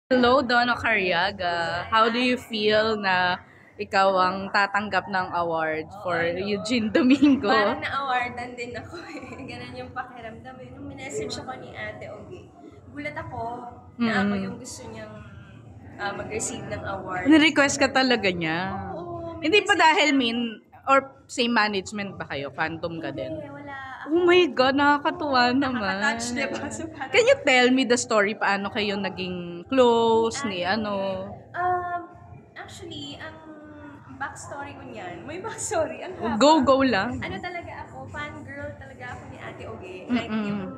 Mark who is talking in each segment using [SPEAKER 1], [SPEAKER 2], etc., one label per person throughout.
[SPEAKER 1] Hello, Donna Cariaga. How do you feel na ikaw ang tatanggap ng award for Eugene Domingo?
[SPEAKER 2] Parang na-awardan din ako eh. Ganun yung pakiramdam. Nung minessage ako ni Ate Ogie, gulat ako na ako yung gusto niyang mag-receive ng award.
[SPEAKER 1] Ni-request ka talaga niya?
[SPEAKER 2] Oo.
[SPEAKER 1] Hindi pa dahil or same management ba kayo? Phantom ka din?
[SPEAKER 2] Hindi, wala.
[SPEAKER 1] Oh my God, nakakatuwa naman.
[SPEAKER 2] Nakaka-touch, diba? So,
[SPEAKER 1] Can you tell me the story? Paano kayo naging close ni ano?
[SPEAKER 2] Actually, ang backstory ko niyan, may backstory. Ang haba.
[SPEAKER 1] Go lang.
[SPEAKER 2] Ano talaga ako, fangirl talaga ako ni Ate Ogie. Like yung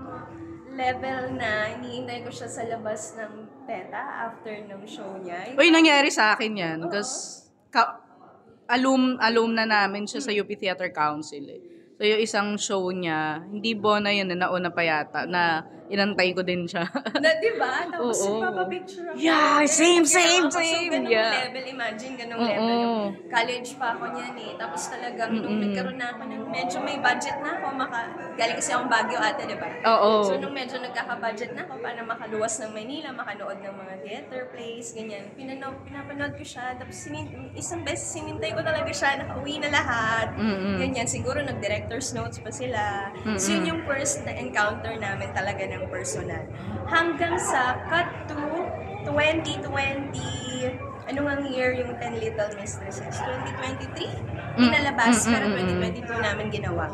[SPEAKER 2] level na iniintay ko siya sa labas ng PETA after ng show niya.
[SPEAKER 1] Uy, nangyari sa akin yan. Because alum na namin siya sa UP Theater Council eh. So yung isang show niya, hindi Bona yun na nauna pa yata, na inantay ko din siya.
[SPEAKER 2] Na, diba? Tapos nagpapapicture ako.
[SPEAKER 1] Yeah, same.
[SPEAKER 2] So, ganung
[SPEAKER 1] Yeah.
[SPEAKER 2] level, imagine, ganung level. Yung college pa ako niyan eh. Tapos talagang nung nagkaroon na ako ng medyo may budget na ako, galing kasi akong Baguio ate, diba?
[SPEAKER 1] Oo.
[SPEAKER 2] So nung medyo nagkaka-budget na ako para makaluwas ng Maynila, makanood ng mga theater plays, ganyan. Pinapanood ko siya. Tapos isang beses sinintay ko talaga siya, nakauwi na lahat. Ganyan, siguro nag-director's notes pa sila. So yun yung first na encounter namin talaga ng personal. Hanggang sa cut to 2020, ano nga year yung 10 Little Mistresses? 2023? Pinalabas, pero 2022 namin ginawa.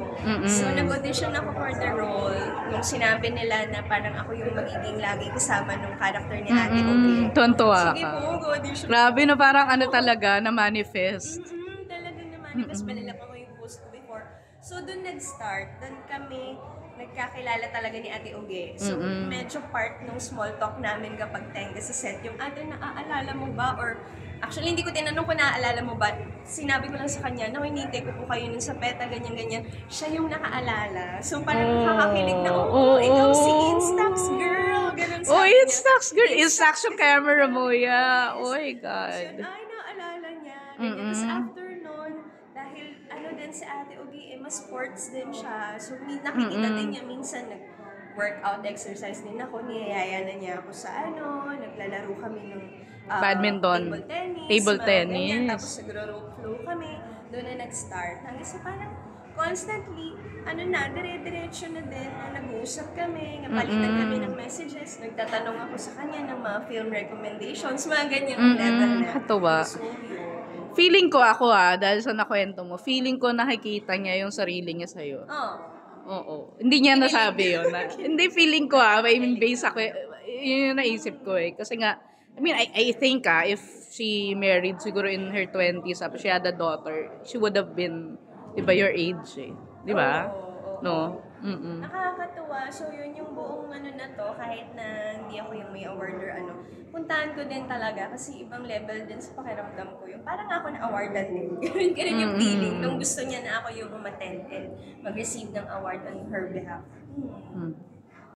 [SPEAKER 2] So nag-audition ako for the role. Nung sinabi nila na parang ako yung magiging lagi kasama nung character ni Ate Ogie.
[SPEAKER 1] Tuwan-tuwa
[SPEAKER 2] Sige
[SPEAKER 1] ka.
[SPEAKER 2] po, mag-audition.
[SPEAKER 1] Grabe na parang ano talaga, na manifest.
[SPEAKER 2] Talaga naman. Mas malala ko yung post ko before. So, doon nag-start. Doon kami nagkakilala talaga ni Ate Ogie. So, medyo part ng small talk namin kapag tenga sa set. Yung, ate, naaalala mo ba? Or, actually, hindi ko tinanong kung naaalala mo ba. Sinabi ko lang sa kanya, hinintay ko po kayo nun sa PETA, ganyan-ganyan. Siya yung nakaalala. So, parang nakakakilig na, ikaw si Instax girl. Ganun sa
[SPEAKER 1] Oh, Instax girl. Instax yung camera mo, yeah. Oh my God.
[SPEAKER 2] So, naalala niya. Ganyan. Tapos after nun, dahil din si Ate Ogie, mas sports din siya. So, nakikita din niya minsan workout exercise din ako. Niyayaya na niya ako sa naglalaro kami ng
[SPEAKER 1] badminton,
[SPEAKER 2] table tennis. Ganyan. Tapos nagro-rope flow kami. Doon na nag-start. Hanggang sa parang constantly, dire-diretso na din na nag-uusap kami, napalitan kami ng messages, nagtatanong ako sa kanya ng mga film recommendations, mga ganyang level na.
[SPEAKER 1] Katuwa.
[SPEAKER 2] So,
[SPEAKER 1] feeling ko ako dahil sa nakwento mo, feeling ko nakikita niya yung sarili niya sa'yo. Oo. Hindi niya nasabi yun. Hindi, feeling ko may base ako, yun yung naisip ko eh. Kasi nga, I think if she married siguro in her 20s, she had a daughter, she would have been, diba, your age eh. Diba? No?
[SPEAKER 2] Nakakatuwa. So, yun yung buong na to, kahit na hindi ako yung may award or puntahan ko din talaga kasi ibang level din sa pakiramdam ko. Yung parang ako na-awardan din. Ganun yung feeling nung gusto niya na ako yung umattend and mag-receive ng award on her behalf.